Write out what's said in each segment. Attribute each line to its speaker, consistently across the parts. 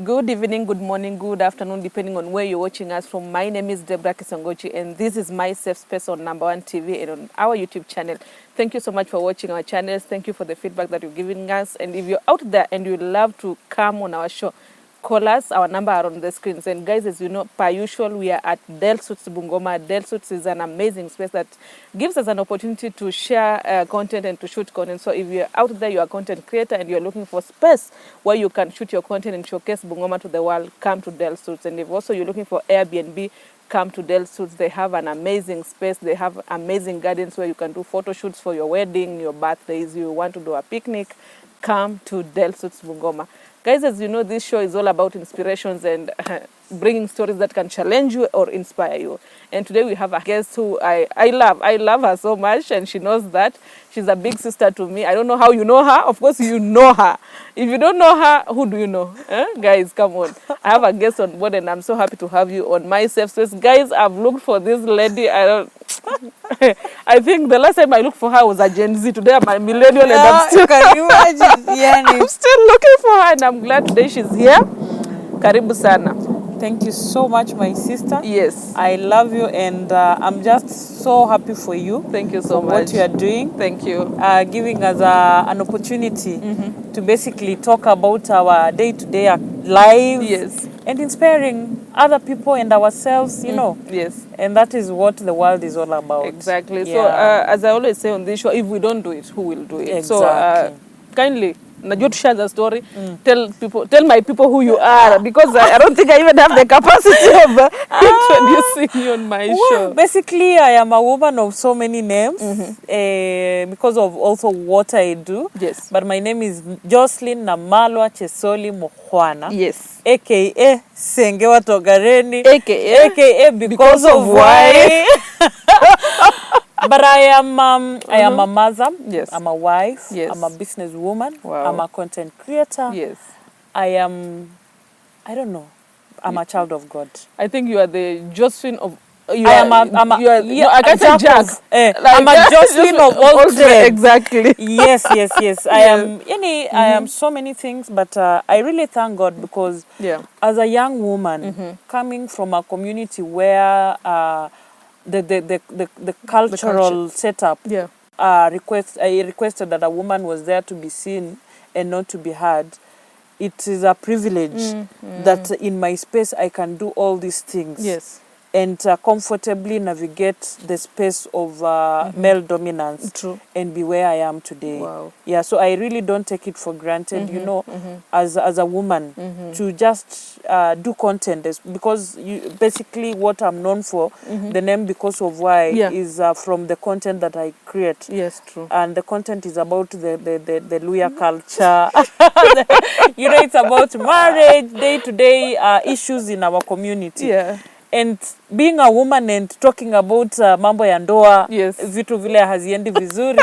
Speaker 1: Good evening, good morning, good afternoon, depending on where you're watching us from. My name is Deborah Kisongochi, and this is my safe space on Number One TV and on our YouTube channel. Thank you so much for watching our channels. Thank you for the feedback that you're giving us. And if you're out there and you love to come on our show, call us. Our number are on the screens. And guys, as you know, per usual, we are at Del Suits Bungoma. Del Suits is an amazing space that gives us an opportunity to share content and to shoot content. So if you're out there, you're a content creator and you're looking for space where you can shoot your content and showcase Bungoma to the world, come to Del Suits. And if also you're looking for Airbnb, come to Del Suits. They have an amazing space. They have amazing gardens where you can do photo shoots for your wedding, your birthdays. You want to do a picnic, come to Del Suits Bungoma. Guys, as you know, this show is all about inspirations and bringing stories that can challenge you or inspire you. And today we have a guest who I love. I love her so much, and she knows that. She's a big sister to me. I don't know how you know her. Of course, you know her. If you don't know her, who do you know? Guys, come on. I have a guest on board, and I'm so happy to have you on my safe space. Guys, I've looked for this lady. I think the last time I looked for her was a Gen Z. Today I'm a millennial, and I'm still,
Speaker 2: can you imagine?
Speaker 1: I'm still looking for her, and I'm glad today she's here. Karibu sana.
Speaker 2: Thank you so much, my sister.
Speaker 1: Yes.
Speaker 2: I love you, and I'm just so happy for you.
Speaker 1: Thank you so
Speaker 2: for
Speaker 1: much.
Speaker 2: what you are doing.
Speaker 1: Thank you.
Speaker 2: Giving us an opportunity to basically talk about our day-to-day lives.
Speaker 1: Yes.
Speaker 2: And inspiring other people and ourselves, you know.
Speaker 1: Yes.
Speaker 2: And that is what the world is all about.
Speaker 1: Exactly.
Speaker 2: Yeah.
Speaker 1: So, as I always say on this show, if we don't do it, who will do it?
Speaker 2: Exactly.
Speaker 1: So, kindly, Najut, share the story. Tell my people who you are, because I don't think I even have the capacity of introducing you on my show.
Speaker 2: Basically, I am a woman of so many names because of also what I do.
Speaker 1: Yes.
Speaker 2: But my name is Joselyne Namalwa Chesoli Mohwana.
Speaker 1: Yes.
Speaker 2: AKA Sengewa Togareni.
Speaker 1: AKA
Speaker 2: because of why. But I am a mother.
Speaker 1: Yes.
Speaker 2: I'm a wife.
Speaker 1: Yes.
Speaker 2: I'm a businesswoman.
Speaker 1: Wow.
Speaker 2: I'm a content creator.
Speaker 1: Yes.
Speaker 2: I don't know. I'm a child of God.
Speaker 1: I think you are the Joselyne of.
Speaker 2: I can't say Jack. I'm a Joselyne of all trades.
Speaker 1: Exactly.
Speaker 2: Yes. I am. I am so many things, but I really thank God because as a young woman coming from a community where the cultural setup requested that a woman was there to be seen and not to be heard. It is a privilege that in my space I can do all these things.
Speaker 1: Yes.
Speaker 2: And comfortably navigate the space of male dominance.
Speaker 1: True.
Speaker 2: And be where I am today.
Speaker 1: Wow.
Speaker 2: Yeah, so I really don't take it for granted, you know, as a woman to just do content because basically what I'm known for, the name Because of Why is from the content that I create.
Speaker 1: Yes, true.
Speaker 2: And the content is about the Luya culture. You know, it's about marriage, day-to-day issues in our community.
Speaker 1: Yeah.
Speaker 2: And being a woman and talking about mambo ya ndoa, vitu vile haziendi vizuri,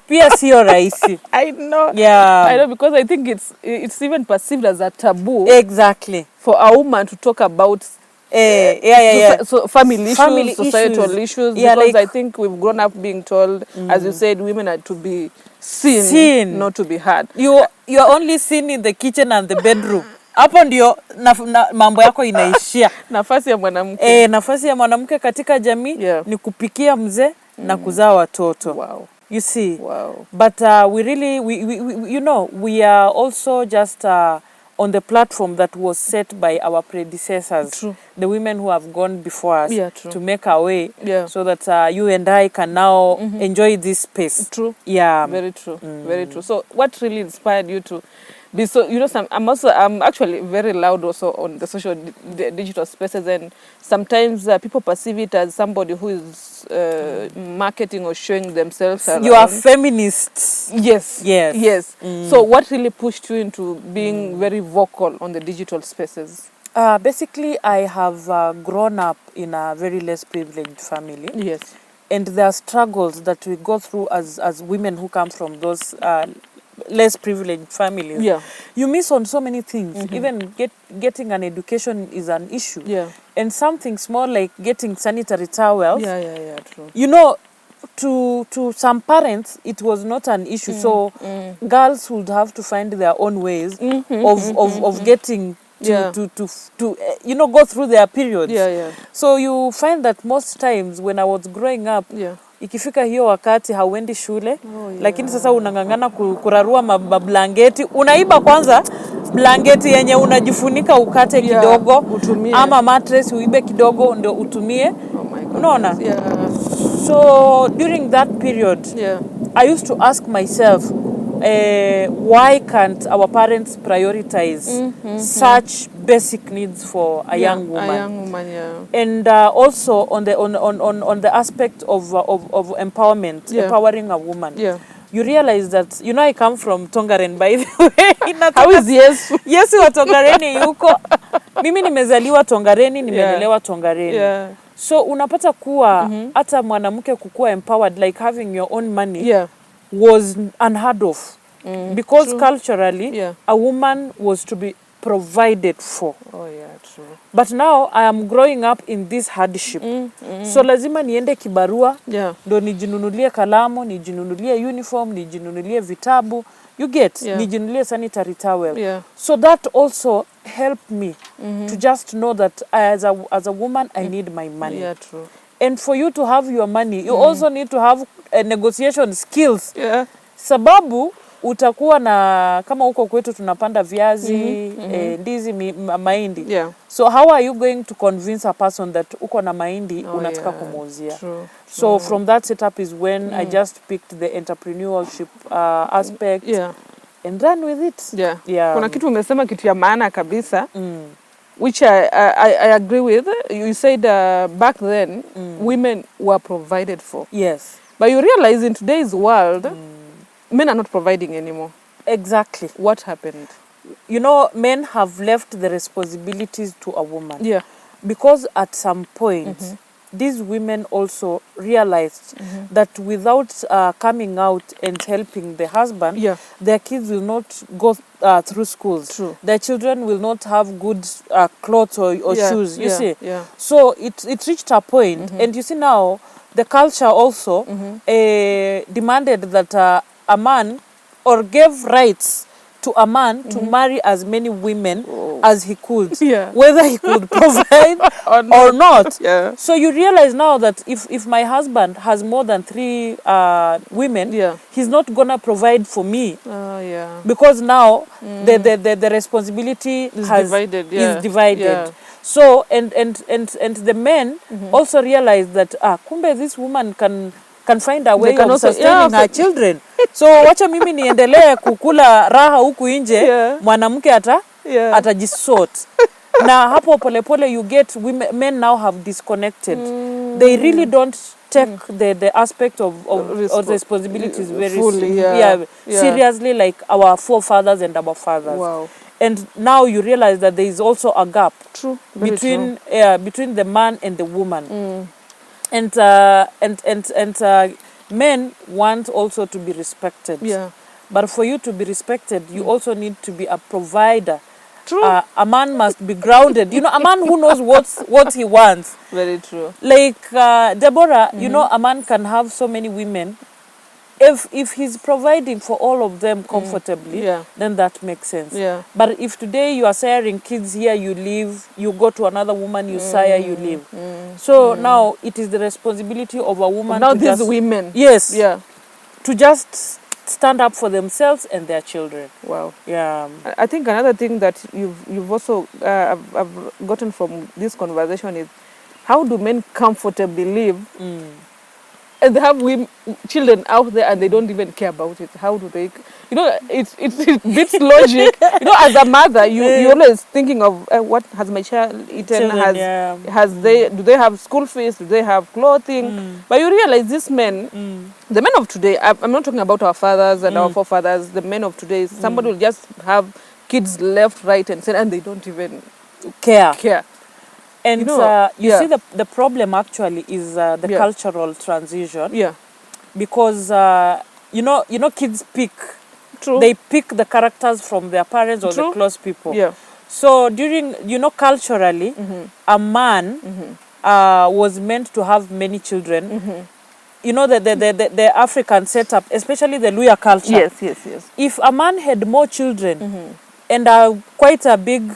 Speaker 2: pia sio rahisi.
Speaker 1: I know.
Speaker 2: Yeah.
Speaker 1: I know, because I think it's even perceived as a taboo.
Speaker 2: Exactly.
Speaker 1: For a woman to talk about so family issues, societal issues, because I think we've grown up being told, as you said, women are to be seen, not to be heard.
Speaker 2: You're only seen in the kitchen and the bedroom. Hapo ndio mambo yako inaishia.
Speaker 1: Nafasi ya mwanamke.
Speaker 2: Nafasi ya mwanamke katika jamii ni kupikia mzee na kuzaa watoto.
Speaker 1: Wow.
Speaker 2: You see.
Speaker 1: Wow.
Speaker 2: But we really you know, we are also just on the platform that was set by our predecessors.
Speaker 1: True.
Speaker 2: The women who have gone before us
Speaker 1: to
Speaker 2: make our way so that you and I can now enjoy this space.
Speaker 1: True.
Speaker 2: Yeah.
Speaker 1: Very true. Very true. So what really inspired you to be so, you know, I'm actually very loud also on the social digital spaces, and sometimes people perceive it as somebody who is marketing or showing themselves around.
Speaker 2: You are feminists.
Speaker 1: Yes. So what really pushed you into being very vocal on the digital spaces?
Speaker 2: Basically, I have grown up in a very less privileged family.
Speaker 1: Yes.
Speaker 2: And there are struggles that we go through as women who come from those less privileged families.
Speaker 1: Yeah.
Speaker 2: You miss on so many things. Even getting an education is an issue.
Speaker 1: Yeah.
Speaker 2: And something small like getting sanitary towels.
Speaker 1: Yeah, true.
Speaker 2: You know, to some parents it was not an issue. So girls would have to find their own ways of getting to go through their periods.
Speaker 1: Yeah.
Speaker 2: So you find that most times when I was growing up, ikifika hiyo wakati hauendi shule, lakini sasa unangangana kurarua mablanketi, unaiba kwanza blanketi yenye unajifunika ukate kidogo,
Speaker 1: utumie.
Speaker 2: Ama mattress uibe kidogo ndio utumie. Unaona? So during that period, I used to ask myself, why can't our parents prioritize such basic needs for a young woman?
Speaker 1: A young woman,
Speaker 2: And also on the aspect of empowerment, empowering a woman. You realize that, I come from Tongaren, by the way.
Speaker 1: How is Yesu?
Speaker 2: Yesu wa Tongareni yuko. Mimi nimezaliwa Tongareni, nimelelewa Tongareni. So unapata kuwa hata mwanamke kukua empowered, like having your own money, was unheard of. Because culturally, a woman was to be provided for.
Speaker 1: True.
Speaker 2: But now I am growing up in this hardship. So lazima niende kibarua, ndo nijinunulie kalamu, nijinunulie uniform, nijinunulie vitabu. You get, nijinunulie sanitary towel. So that also helped me to just know that as a woman, I need my money.
Speaker 1: True.
Speaker 2: And for you to have your money, you also need to have negotiation skills. Sababu utakuwa na, kama huko kwetu tunapanda viazi, ndizi, mahindi. So how are you going to convince a person that uko na mahindi unataka kumuuzia? So from that setup is when I just picked the entrepreneurship aspect and ran with it.
Speaker 1: Kuna kitu umesema kitu ya maana kabisa, which I agree with. You said back then women were provided for.
Speaker 2: Yes.
Speaker 1: But you realize in today's world, men are not providing anymore.
Speaker 2: Exactly.
Speaker 1: What happened?
Speaker 2: Men have left the responsibilities to a woman. Because at some point, these women also realized that without coming out and helping the husband, their kids will not go through schools.
Speaker 1: True.
Speaker 2: Their children will not have good clothes or shoes, you see. So it reached a point, and you see now, the culture also demanded that a man, or gave rights to a man to marry as many women as he could, whether he could provide or not. So you realize now that if my husband has more than 3 women, he's not gonna provide for me. Because now the responsibility is divided. So and the men also realize that kumbe this woman can find a way of sustaining her children. So wacha mimi niendelee kukula raha huku nje, mwanamke atajisort. Na hapo polepole you get men now have disconnected. They really don't take the aspect of responsibilities very
Speaker 1: fully,
Speaker 2: seriously, like our forefathers and our fathers. And now you realize that there is also a gap between the man and the woman. And men want also to be respected. But for you to be respected, you also need to be a provider. A man must be grounded. A man who knows what he wants.
Speaker 1: Very true.
Speaker 2: Like Deborah, a man can have so many women. If he's providing for all of them comfortably, then that makes sense. But if today you are siring kids here, you leave, you go to another woman, you sire, you leave. So now it is the responsibility of a woman.
Speaker 1: Now these women.
Speaker 2: Yes. To just stand up for themselves and their children.
Speaker 1: Wow.
Speaker 2: Yeah.
Speaker 1: I think another thing that you've also I've gotten from this conversation is, how do men comfortably live? And they have children out there and they don't even care about it. How do they? It beats logic. As a mother, you're always thinking of what has my child eaten? Do they have school fees? Do they have clothing? But you realize these men, the men of today. I'm not talking about our fathers and our forefathers. The men of today, somebody will just have kids left, right, and center, and they don't even care.
Speaker 2: And you see the problem actually is the cultural transition. Because kids pick.
Speaker 1: True.
Speaker 2: They pick the characters from their parents or the close people. So during culturally, a man was meant to have many children. The African setup, especially the Luya culture.
Speaker 1: Yes.
Speaker 2: If a man had more children, and quite a big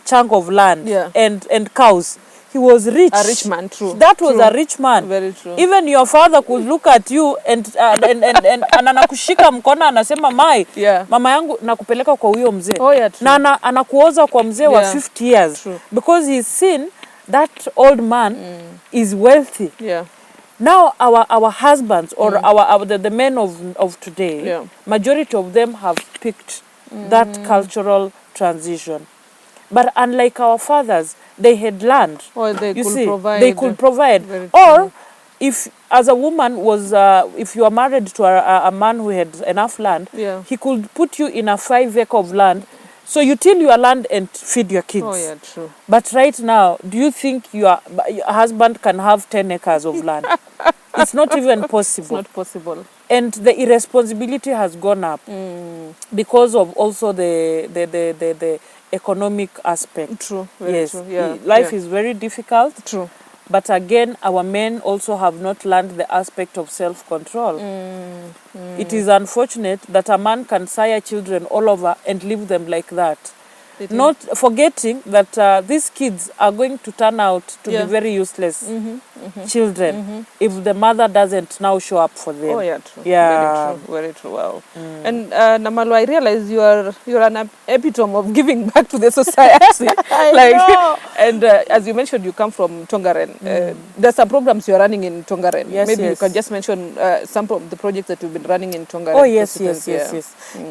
Speaker 2: chunk of land and cows. He was rich.
Speaker 1: A rich man, true.
Speaker 2: That was a rich man.
Speaker 1: Very true.
Speaker 2: Even your father could look at you and anakushika mkono anasema mama yangu nakupeleka kwa huyo mzee.
Speaker 1: Oh, yeah, true.
Speaker 2: Na anakuoza kwa mzee wa 50 years.
Speaker 1: True.
Speaker 2: Because he's seen that old man is wealthy.
Speaker 1: Yeah.
Speaker 2: Now our husbands or the men of today, majority of them have picked that cultural transition. But unlike our fathers, they had land.
Speaker 1: Or they
Speaker 2: could provide. Or if as a woman was, if you are married to a man who had enough land, he could put you in a 5 acre of land. So you till your land and feed your kids.
Speaker 1: Oh, yeah, true.
Speaker 2: But right now, do you think your husband can have 10 acres of land? It's not even possible.
Speaker 1: It's not possible.
Speaker 2: And the irresponsibility has gone up because of also the economic aspect.
Speaker 1: True. Very true. Yeah.
Speaker 2: Life is very difficult.
Speaker 1: True.
Speaker 2: But again, our men also have not learned the aspect of self-control. It is unfortunate that a man can sire children all over and leave them like that. Not forgetting that these kids are going to turn out to be very useless children if the mother doesn't now show up for them.
Speaker 1: Oh, yeah, true.
Speaker 2: Yeah.
Speaker 1: Very true. Very true. Wow. And Namalwa, I realize you're an epitome of giving back to the society.
Speaker 2: Know.
Speaker 1: And as you mentioned, you come from Tongaren. There's some programs you're running in Tongaren.
Speaker 2: Yes,
Speaker 1: Maybe you can just mention some of the projects that you've been running in Tongaren.
Speaker 2: Oh, yes.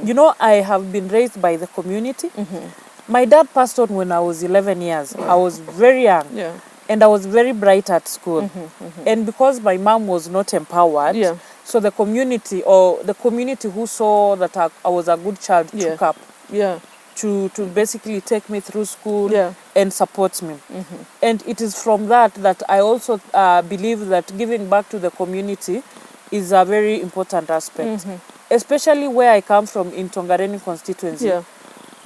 Speaker 2: You know, I have been raised by the community. My dad passed on when I was 11 years. I was very young. And I was very bright at school. And because my mom was not empowered, so the community who saw that I was a good child took up to basically take me through school and support me. And it is from that I also believe that giving back to the community is a very important aspect. Especially where I come from in Tongareni constituency.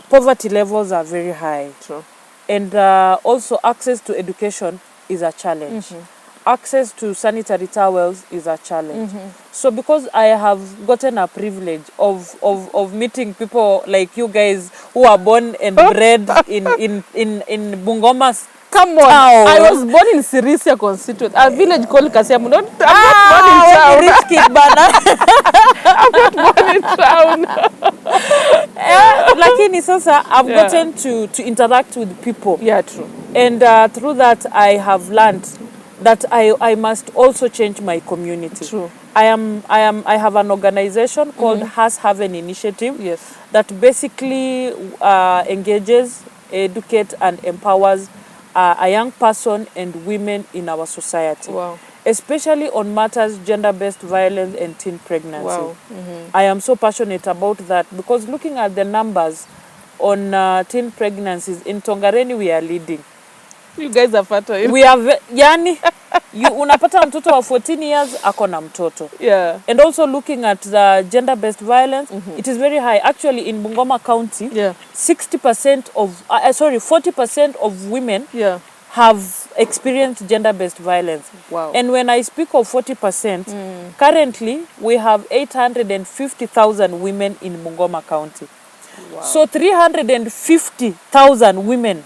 Speaker 2: Poverty levels are very high.
Speaker 1: True.
Speaker 2: And also access to education is a challenge. Access to sanitary towels is a challenge. So because I have gotten a privilege of meeting people like you guys who are born and bred in Bungoma's
Speaker 1: Come on, I was born in Sirisia constituent, a village called Kasiamu. I'm not born in town.
Speaker 2: Rich kid,
Speaker 1: I'm not born in town.
Speaker 2: Lakini sasa I've gotten to interact with people.
Speaker 1: Yeah, true.
Speaker 2: And through that I have learned that I must also change my community.
Speaker 1: True.
Speaker 2: I have an organization called Has Haven Initiative that basically engages, educates and empowers a young person and women in our society.
Speaker 1: Wow. Especially
Speaker 2: on matters gender-based violence and teen pregnancy.
Speaker 1: Wow.
Speaker 2: I am so passionate about that because looking at the numbers on teen pregnancies in Tongareni, we are leading.
Speaker 1: You guys are fertile.
Speaker 2: We are yani unapata mtoto wa 14 years ako na mtoto.
Speaker 1: Yeah.
Speaker 2: And also looking at the gender-based violence, it is very high. Actually, in Bungoma County, 40% of women have experienced gender-based violence.
Speaker 1: Wow.
Speaker 2: And when I speak of 40%, currently we have 850,000 women in Bungoma County.
Speaker 1: Wow.
Speaker 2: So 350,000 women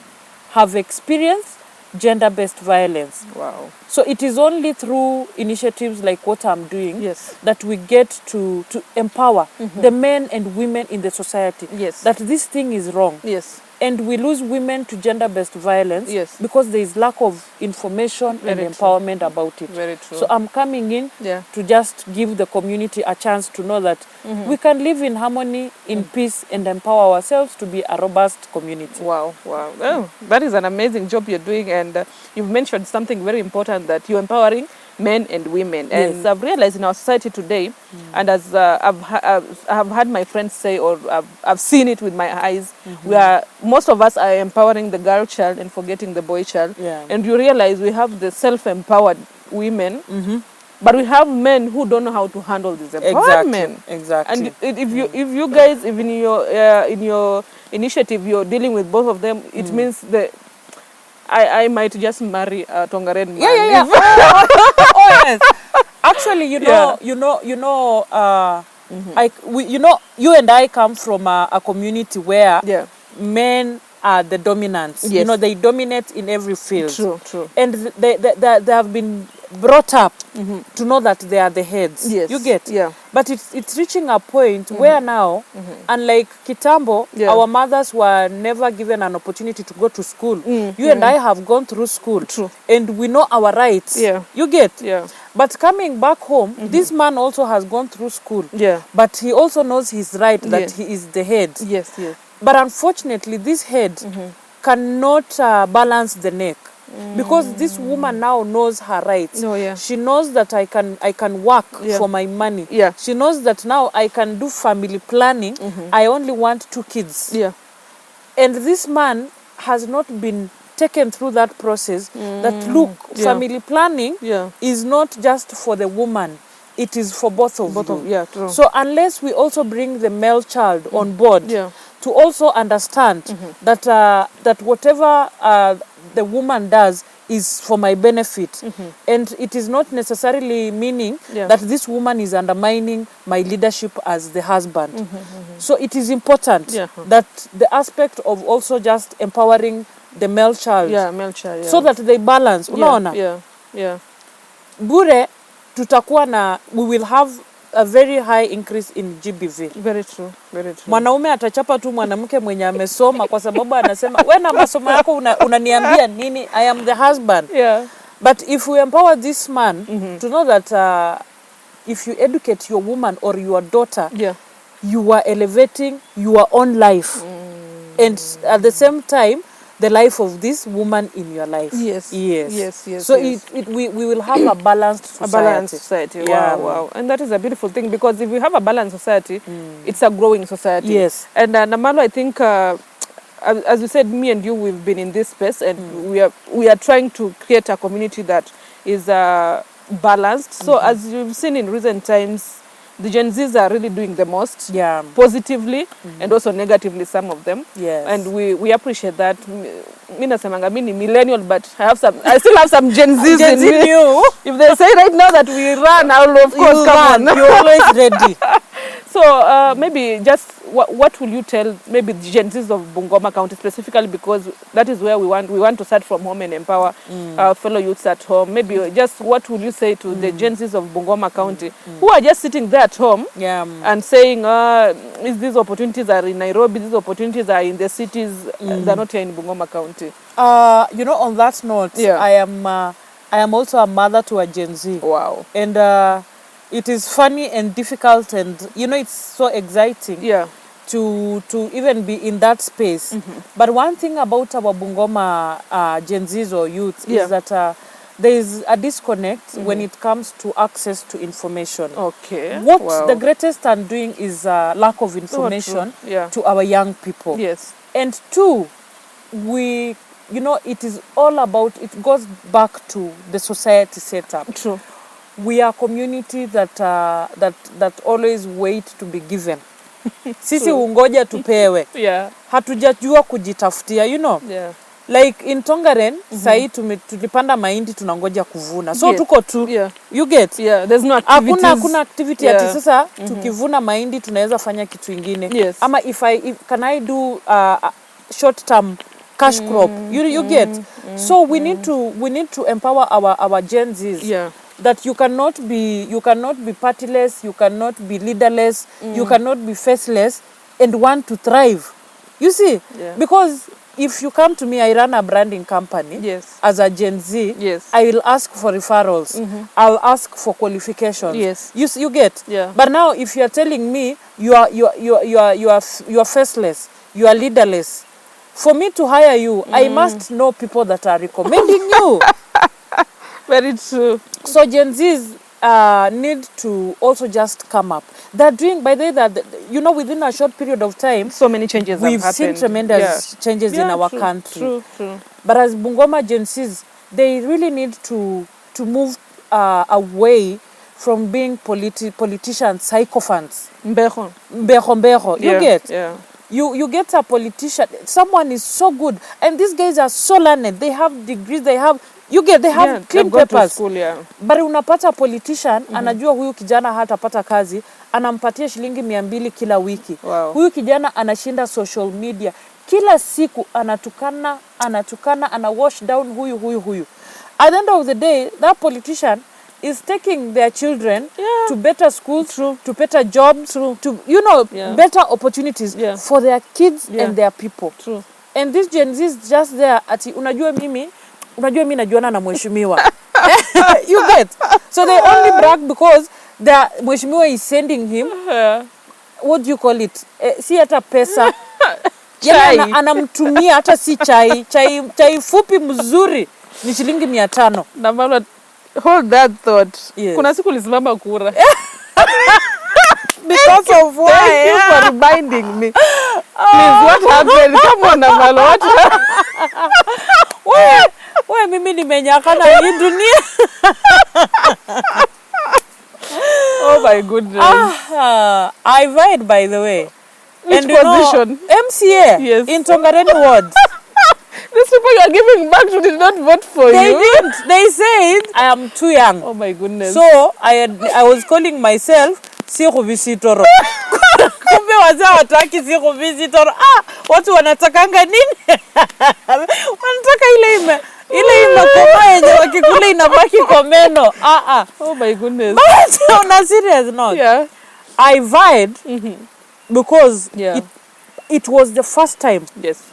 Speaker 2: have experienced gender-based violence.
Speaker 1: Wow.
Speaker 2: So it is only through initiatives like what I'm doing that we get to empower the men and women in the society that this thing is wrong.
Speaker 1: Yes.
Speaker 2: And we lose women to gender-based violence because there is lack of information and empowerment about it.
Speaker 1: Very true.
Speaker 2: So I'm coming in to just give the community a chance to know that we can live in harmony, in peace, and empower ourselves to be a robust community.
Speaker 1: Wow, wow. Oh, that is an amazing job you're doing. And you've mentioned something very important, that you're empowering men and women. And I've realized in our society today, and as I've had my friends say, or I've seen it with my eyes, where most of us are empowering the girl child and forgetting the boy child. And you realize we have the self-empowered women, but we have men who don't know how to handle this empowerment.
Speaker 2: Exactly.
Speaker 1: And if you guys, even in your initiative, you're dealing with both of them, it means that I might just marry a Tongaren man.
Speaker 2: Oh yes. Actually, you know, you know, you and I come from a community where men are the dominants. You know, they dominate in every field.
Speaker 1: True.
Speaker 2: And they have been brought up to know that they are the heads.
Speaker 1: Yes.
Speaker 2: You get?
Speaker 1: Yeah.
Speaker 2: But it's reaching a point where now, unlike Kitambo, our mothers were never given an opportunity to go to school. You and I have gone through school.
Speaker 1: True.
Speaker 2: And we know our rights.
Speaker 1: Yeah.
Speaker 2: You get?
Speaker 1: Yeah.
Speaker 2: But coming back home, this man also has gone through school.
Speaker 1: Yeah.
Speaker 2: But he also knows his right, that he is the head.
Speaker 1: Yes.
Speaker 2: But unfortunately, this head cannot balance the neck. Because this woman now knows her rights. She knows that I can work for my money. She knows that now I can do family planning. I only want 2 kids. And this man has not been taken through that process. That look, family planning is not just for the woman. It is for both of you.
Speaker 1: True.
Speaker 2: So unless we also bring the male child on board to also understand that that whatever the woman does is for my benefit, and it is not necessarily meaning that this woman is undermining my leadership as the husband. So it is important that the aspect of also just empowering the male child, so that they balance. Unaona? Bure tutakuwa na, we will have a very high increase in GBV.
Speaker 1: Very true.
Speaker 2: Mwanaume atachapa tu mwanamke mwenye amesoma kwa sababu anasema wewe na masomo yako unaniambia nini? I am the husband. But if we empower this man to know that if you educate your woman or your daughter, you are elevating your own life. And at the same time, the life of this woman in your life. Yes. So we will have a balanced society.
Speaker 1: A balanced society. Wow. And that is a beautiful thing, because if we have a balanced society, it's a growing society.
Speaker 2: Yes.
Speaker 1: And Namalwa, I think, as you said, me and you, we've been in this space, and we are trying to create a community that is balanced. So as you've seen in recent times, the Gen Zs are really doing the most, positively and also negatively, some of them. And we appreciate that. Mina semanga mini millennial, but I still have some Gen Zs in me. If they say right now that we run, I'll of course come on.
Speaker 2: You're always ready.
Speaker 1: So maybe just what will you tell maybe the Gen Zs of Bungoma County specifically, because that is where we want to start from home and empower our fellow youths at home. Maybe just what will you say to the Gen Zs of Bungoma County who are just sitting there at home and saying, these opportunities are in Nairobi, these opportunities are in the cities, they're not here in Bungoma County?
Speaker 2: You know, on that note, I am also a mother to a Gen Z.
Speaker 1: Wow.
Speaker 2: And it is funny and difficult, and you know, it's so exciting to even be in that space. But one thing about our Bungoma Gen Zs or youth is that there is a disconnect when it comes to access to information. What the greatest undoing is lack of information to our young people. And 2, you know, it is all about, it goes back to the society setup. We are community that always wait to be given. Sisi ungoja tupewe. Hatujajua kujitafutia, you know. Like in Tongaren, sahi tulipanda mahindi tunangoja kuvuna. So tuko tu. You get?
Speaker 1: There's no activities.
Speaker 2: Hakuna activity ati sasa tukivuna mahindi tunaweza fanya kitu ingine. Ama if can I do short term cash crop? You get? So we need to empower our Gen Zs. That you cannot be partyless, you cannot be leaderless, you cannot be faceless and want to thrive. You see? Because if you come to me, I run a branding company as a Gen Z, I will ask for referrals. I'll ask for qualifications. You get? But now if you are telling me you are faceless, you are leaderless, for me to hire you, I must know people that are recommending you.
Speaker 1: Very true.
Speaker 2: So Gen Zs need to also just come up. They're doing, by the way, that, you know, within a short period of time,
Speaker 1: so many changes have happened.
Speaker 2: We've seen tremendous changes in our country.
Speaker 1: True.
Speaker 2: But as Bungoma Gen Zs, they really need to move away from being politician sycophants. Mbeho. You get? You get a politician, someone is so good, and these guys are so learned, they have degrees, they have You get, they have clean papers.
Speaker 1: School, yeah.
Speaker 2: But unapata politician, anajua huyu kijana hatapata kazi, anampatia shilingi 200 kila wiki.
Speaker 1: Wow.
Speaker 2: Huyu kijana anashinda social media. Kila siku anatukana, ana wash down huyu. At the end of the day, that politician is taking their children to better schools, to better jobs, to, better opportunities for their kids and their people.
Speaker 1: True.
Speaker 2: And this Gen Z is just there ati unajua mimi najuana na mheshimiwa. You get? So they only brag because the mheshimiwa is sending him what do you call it? Si hata pesa. Yana anamtumia hata si chai fupi mzuri ni shilingi 500.
Speaker 1: Namalwa, hold that thought.
Speaker 2: Yes.
Speaker 1: Kuna siku lisimama kura.
Speaker 2: Because of why?
Speaker 1: Thank you for reminding me. Please, what happened? Come on, Namalwa. What happened?
Speaker 2: Wewe mimi nimenyakana hii dunia.
Speaker 1: Oh my goodness.
Speaker 2: I voted, by the way.
Speaker 1: Which
Speaker 2: and
Speaker 1: position?
Speaker 2: MCA.
Speaker 1: Yes.
Speaker 2: In Tongareni ward.
Speaker 1: These people you are giving back to did not vote for
Speaker 2: They
Speaker 1: you.
Speaker 2: didn't. They said I am too young.
Speaker 1: Oh my goodness.
Speaker 2: So I was calling myself Siku Visitoro. Kumbe wazee wataki Siku Visitoro. Watu wanatakanga nini? Wanataka ile koma yenye wakikula inabaki komeno.
Speaker 1: Oh my goodness.
Speaker 2: But on a serious note, I voted because it was the first time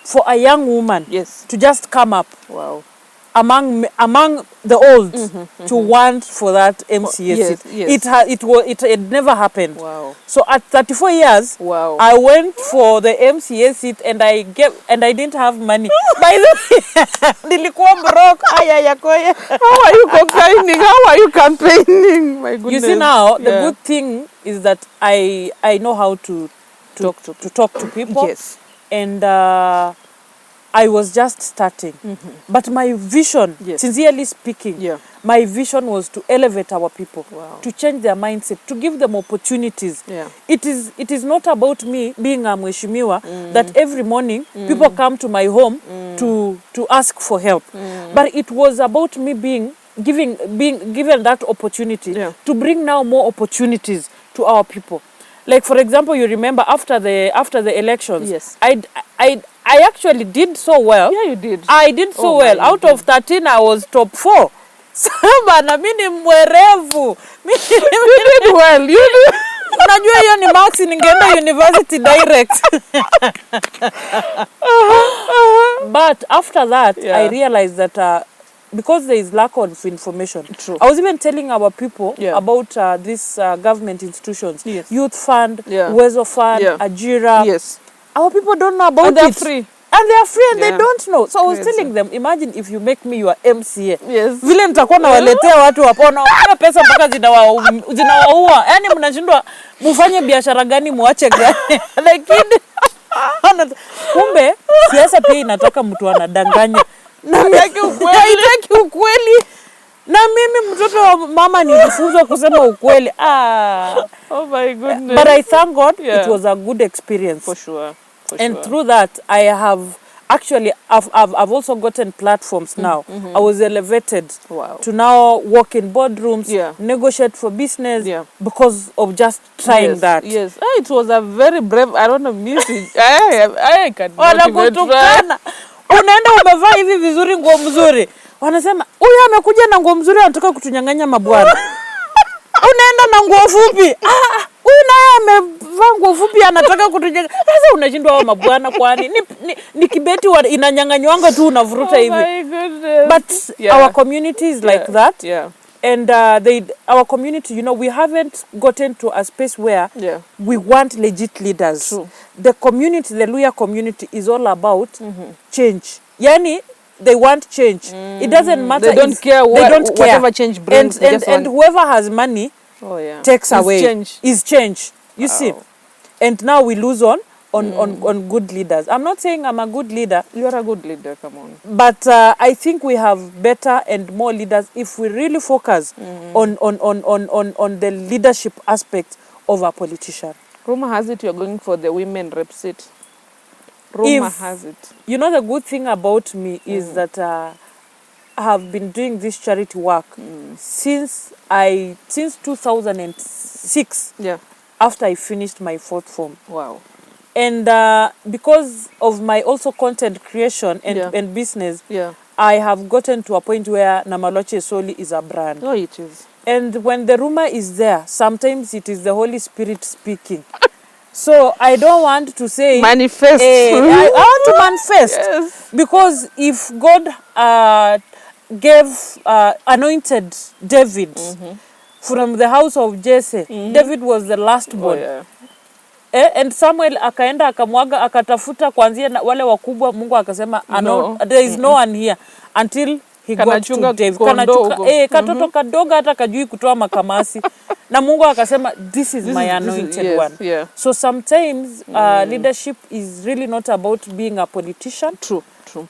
Speaker 2: for a young woman to just come up among the old to want for that MCA seat. It had never happened.
Speaker 1: Wow.
Speaker 2: So at 34 years, I went for the MCA seat and I didn't have money. By the way, nilikuwa broke.
Speaker 1: How are you complaining? How are you campaigning? My goodness.
Speaker 2: You see now, the good thing is that I know how to talk to people.
Speaker 1: Yes.
Speaker 2: And I was just starting. But my vision, sincerely speaking, my vision was to elevate our people, to change their mindset, to give them opportunities. It is not about me being a mheshimiwa that every morning people come to my home to ask for help. But it was about me being given that opportunity to bring now more opportunities to our people. Like for example, you remember after the elections, I actually did so well.
Speaker 1: Yeah, you did.
Speaker 2: I did so well. Out of 13, I was top 4. Saba na mimi mwerevu. You
Speaker 1: did well. You did.
Speaker 2: Unajua hiyo ni marks ningeenda university direct. But after that, I realized that because there is lack of information.
Speaker 1: True.
Speaker 2: I was even telling our people about these government institutions. Youth Fund, Wezo Fund, Ajira.
Speaker 1: Yes.
Speaker 2: Our people don't know about it.
Speaker 1: And they're free.
Speaker 2: And they are free and they don't know. So I was telling them, imagine if you make me your MCA.
Speaker 1: Yes.
Speaker 2: Vile nitakuwa nawaletea watu hapo na pesa mpaka zinawaua. Yaani mnashindwa mfanye biashara gani muache gani. Lakini kumbe siasa pia inataka mtu anadanganya.
Speaker 1: Na haitaki ukweli.
Speaker 2: Na mimi mtoto wa mama nilifunzwa kusema ukweli.
Speaker 1: Oh my goodness.
Speaker 2: But I thank God it was a good experience.
Speaker 1: For sure.
Speaker 2: And through that, I have actually, I've also gotten platforms now. I was elevated to now work in boardrooms, negotiate for business because of just trying that.
Speaker 1: Yes, it was a very brave, I don't know, message. I cannot even try.
Speaker 2: Unaenda umevaa hivi vizuri nguo mzuri. Wanasema, huyu amekuja na nguo mzuri anataka kutunyang'anya mabwana. Unaenda na nguo fupi. Huyu naye amevaa nguo fupi anataka kutunyang'anya. Sasa unashindwa hao mabwana kwani ni kibeti inanyang'anywanga tu unavuruta hivi.
Speaker 1: Oh my goodness.
Speaker 2: But our community is like that. And our community, you know, we haven't gotten to a space where we want legit leaders.
Speaker 1: True.
Speaker 2: The community, the Luya community is all about change. Yani, they want change. It doesn't matter.
Speaker 1: They don't care whatever change brings.
Speaker 2: And whoever has money takes away. Is change. You see? And now we lose on good leaders. I'm not saying I'm a good leader.
Speaker 1: You're a good leader, come on.
Speaker 2: But I think we have better and more leaders if we really focus on the leadership aspect of a politician.
Speaker 1: Rumor has it you're going for the women rep seat. Rumor has it.
Speaker 2: You know, the good thing about me is that have been doing this charity work since 2006.
Speaker 1: Yeah.
Speaker 2: After I finished my 4th form.
Speaker 1: Wow.
Speaker 2: And because of my also content creation and business, I have gotten to a point where Namalwa Chesoli is a brand.
Speaker 1: Oh, it is.
Speaker 2: And when the rumor is there, sometimes it is the Holy Spirit speaking. So I don't want to say
Speaker 1: manifest.
Speaker 2: I want to manifest.
Speaker 1: Yes.
Speaker 2: Because if God anointed David from the house of Jesse, David was the last born.
Speaker 1: Oh,
Speaker 2: And Samuel akaenda akamwaga akatafuta kuanzia wale wakubwa, Mungu akasema there is no one here until he got to David. Katoto kadogo hata kajui kutoa makamasi. Na Mungu akasema this is my anointed one.
Speaker 1: Yeah.
Speaker 2: So sometimes leadership is really not about being a politician.
Speaker 1: True.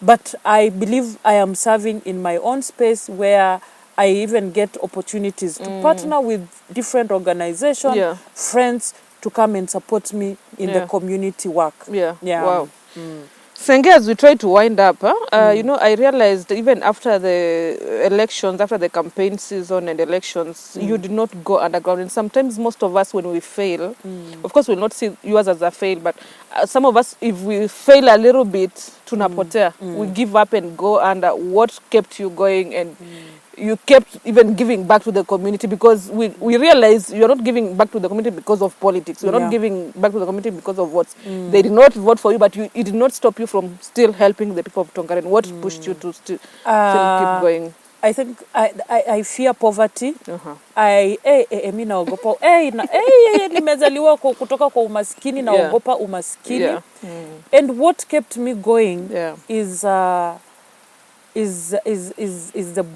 Speaker 2: But I believe I am serving in my own space where I even get opportunities to partner with different organizations, friends, to come and support me in the community work.
Speaker 1: Yeah. Wow. Senge, as we try to wind up, you know, I realized even after the elections, after the campaign season and elections, you did not go underground. And sometimes most of us, when we fail, of course, we'll not see yours as a fail, but some of us, if we fail a little bit, tunapotea, we give up and go under. What kept you going? And you kept even giving back to the community, because we realize you're not giving back to the community because of politics. You're not giving back to the community because of votes. They did not vote for you, but it did not stop you from still helping the people of Tongaren. What pushed you to still keep going?
Speaker 2: I think I fear poverty. Mimi naogopa. Nimezaliwa kutoka kwa umaskini, naogopa umaskini. And what kept me going is the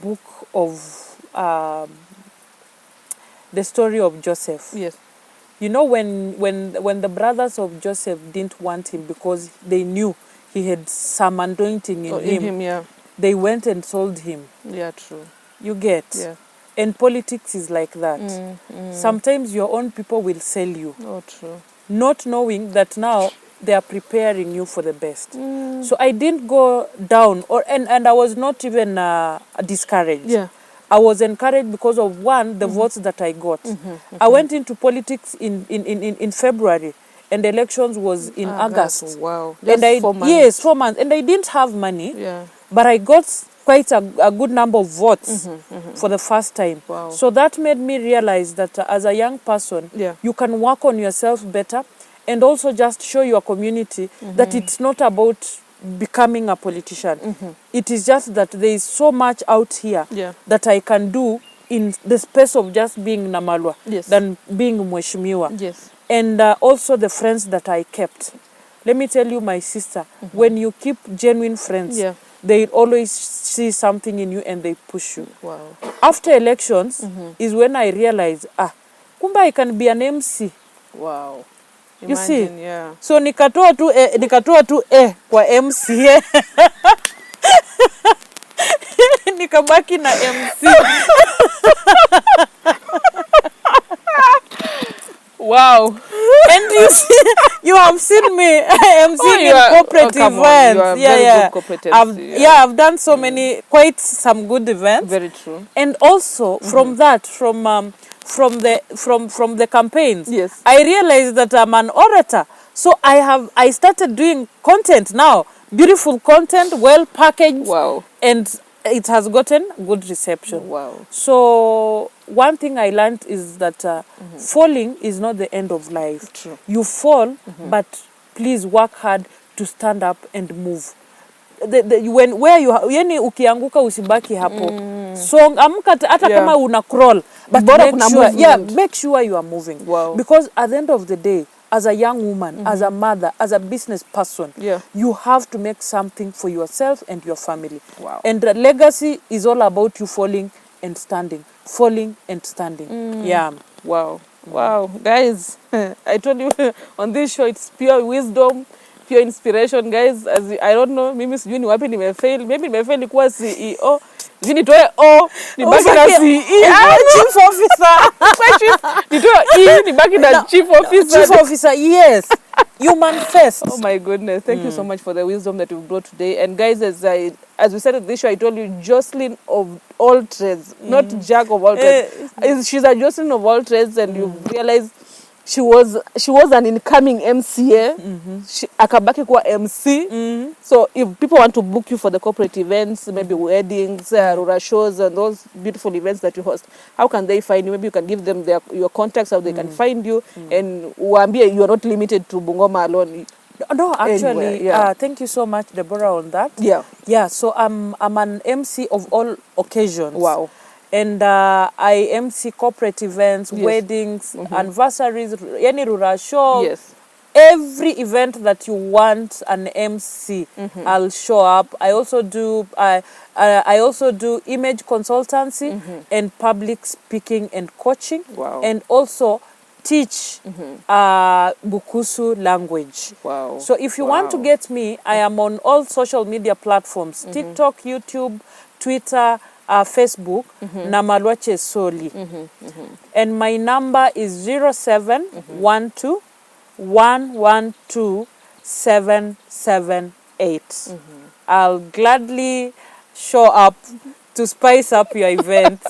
Speaker 2: book of the story of Joseph.
Speaker 1: Yes.
Speaker 2: You know, when the brothers of Joseph didn't want him because they knew he had some anointing in him, they went and sold him.
Speaker 1: Yeah, true.
Speaker 2: You get?
Speaker 1: Yeah. And
Speaker 2: politics is like that. Sometimes your own people will sell you.
Speaker 1: Oh, true.
Speaker 2: Not knowing that now they are preparing you for the best. So I didn't go down, and I was not even discouraged.
Speaker 1: Yeah.
Speaker 2: I was encouraged because of the votes that I got. I went into politics in February, and the elections was in August.
Speaker 1: Wow.
Speaker 2: Just
Speaker 1: 4 months.
Speaker 2: Yes, 4 months. And I didn't have money, but I got quite a good number of votes for the first time.
Speaker 1: Wow.
Speaker 2: So that made me realize that as a young person, you can work on yourself better, and also just show your community that it's not about becoming a politician. It is just that there is so much out here that I can do in the space of just being Namalwa than being Mheshimiwa.
Speaker 1: Yes.
Speaker 2: And also the friends that I kept. Let me tell you, my sister, when you keep genuine friends, they always see something in you and they push you.
Speaker 1: Wow.
Speaker 2: After elections is when I realized, kumba I can be an MC.
Speaker 1: Wow. Imagine,
Speaker 2: you see?
Speaker 1: Yeah.
Speaker 2: So nikatoa tu kwa MC. Nikabaki na MC.
Speaker 1: Wow.
Speaker 2: And you have seen me emceeing in corporate events.
Speaker 1: Good corporate MC,
Speaker 2: I've done so many, quite some good events.
Speaker 1: Very true.
Speaker 2: And also from that, from the campaigns, I realized that I'm an orator. So I started doing content now, beautiful content, well packaged.
Speaker 1: Wow.
Speaker 2: And it has gotten good reception.
Speaker 1: Wow.
Speaker 2: So one thing I learned is that falling is not the end of life.
Speaker 1: True.
Speaker 2: You fall, but please work hard to stand up and move. Yani ukianguka usibaki hapo. So amka hata kama una crawl, but make sure you are moving.
Speaker 1: Wow.
Speaker 2: Because at the end of the day, as a young woman, as a mother, as a business person, you have to make something for yourself and your family.
Speaker 1: Wow.
Speaker 2: And the legacy is all about you falling and standing. Falling and standing. Yeah.
Speaker 1: Wow. Wow. Guys, I told you on this show, it's pure wisdom, pure inspiration, guys. I don't know, mimi sijui ni wapi nimefail. Maybe nimefail kuwa CEO. Sijui nitoe O, nibaki na CEO.
Speaker 2: Chief officer.
Speaker 1: Nitoe E, nibaki na chief officer.
Speaker 2: Chief officer, yes. human first.
Speaker 1: Oh my goodness. Thank you so much for the wisdom that you've brought today. And guys, as we started this show, I told you Joselyne of all trades, not Jack of all trades. She's a Joselyne of all trades, and you've realized she was an incoming MCA. Akabaki kwa MC. So if people want to book you for the corporate events, maybe weddings, rural shows, and those beautiful events that you host, how can they find you? Maybe you can give them your contacts, how they can find you, and uambie you are not limited to Bungoma alone.
Speaker 2: No, actually,
Speaker 1: anywhere,
Speaker 2: thank you so much, Deborah, on that.
Speaker 1: Yeah.
Speaker 2: So I'm an MC of all occasions.
Speaker 1: Wow.
Speaker 2: And I MC corporate events, weddings, anniversaries, any rural show.
Speaker 1: Yes.
Speaker 2: Every event that you want an MC, I'll show up. I also do image consultancy and public speaking and coaching.
Speaker 1: Wow.
Speaker 2: And also teach Bukusu language.
Speaker 1: Wow.
Speaker 2: So if you want to get me, I am on all social media platforms: TikTok, YouTube, Twitter, Facebook, Namalwa Chesoli. And my number is 0712 112 778. I'll gladly show up to spice up your event.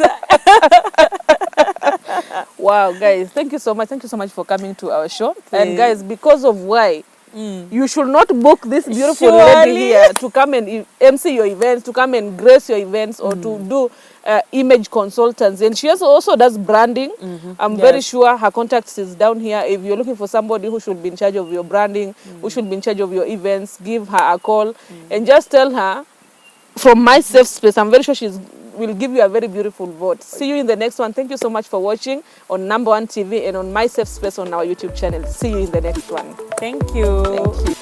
Speaker 1: Wow, guys, thank you so much. Thank you so much for coming to our show. And guys, because of why, you should not book this beautiful lady here to come and MC your events, to come and grace your events, or to do image consultants. And she also does branding. I'm very sure her contact is down here. If you're looking for somebody who should be in charge of your branding, who should be in charge of your events, give her a call and just tell her, from my safe space, I'm very sure will give you a very beautiful vote. See you in the next one. Thank you so much for watching on Number One TV and on My Safe Space on our YouTube channel. See you in the next one.
Speaker 2: Thank you.
Speaker 1: Thank you.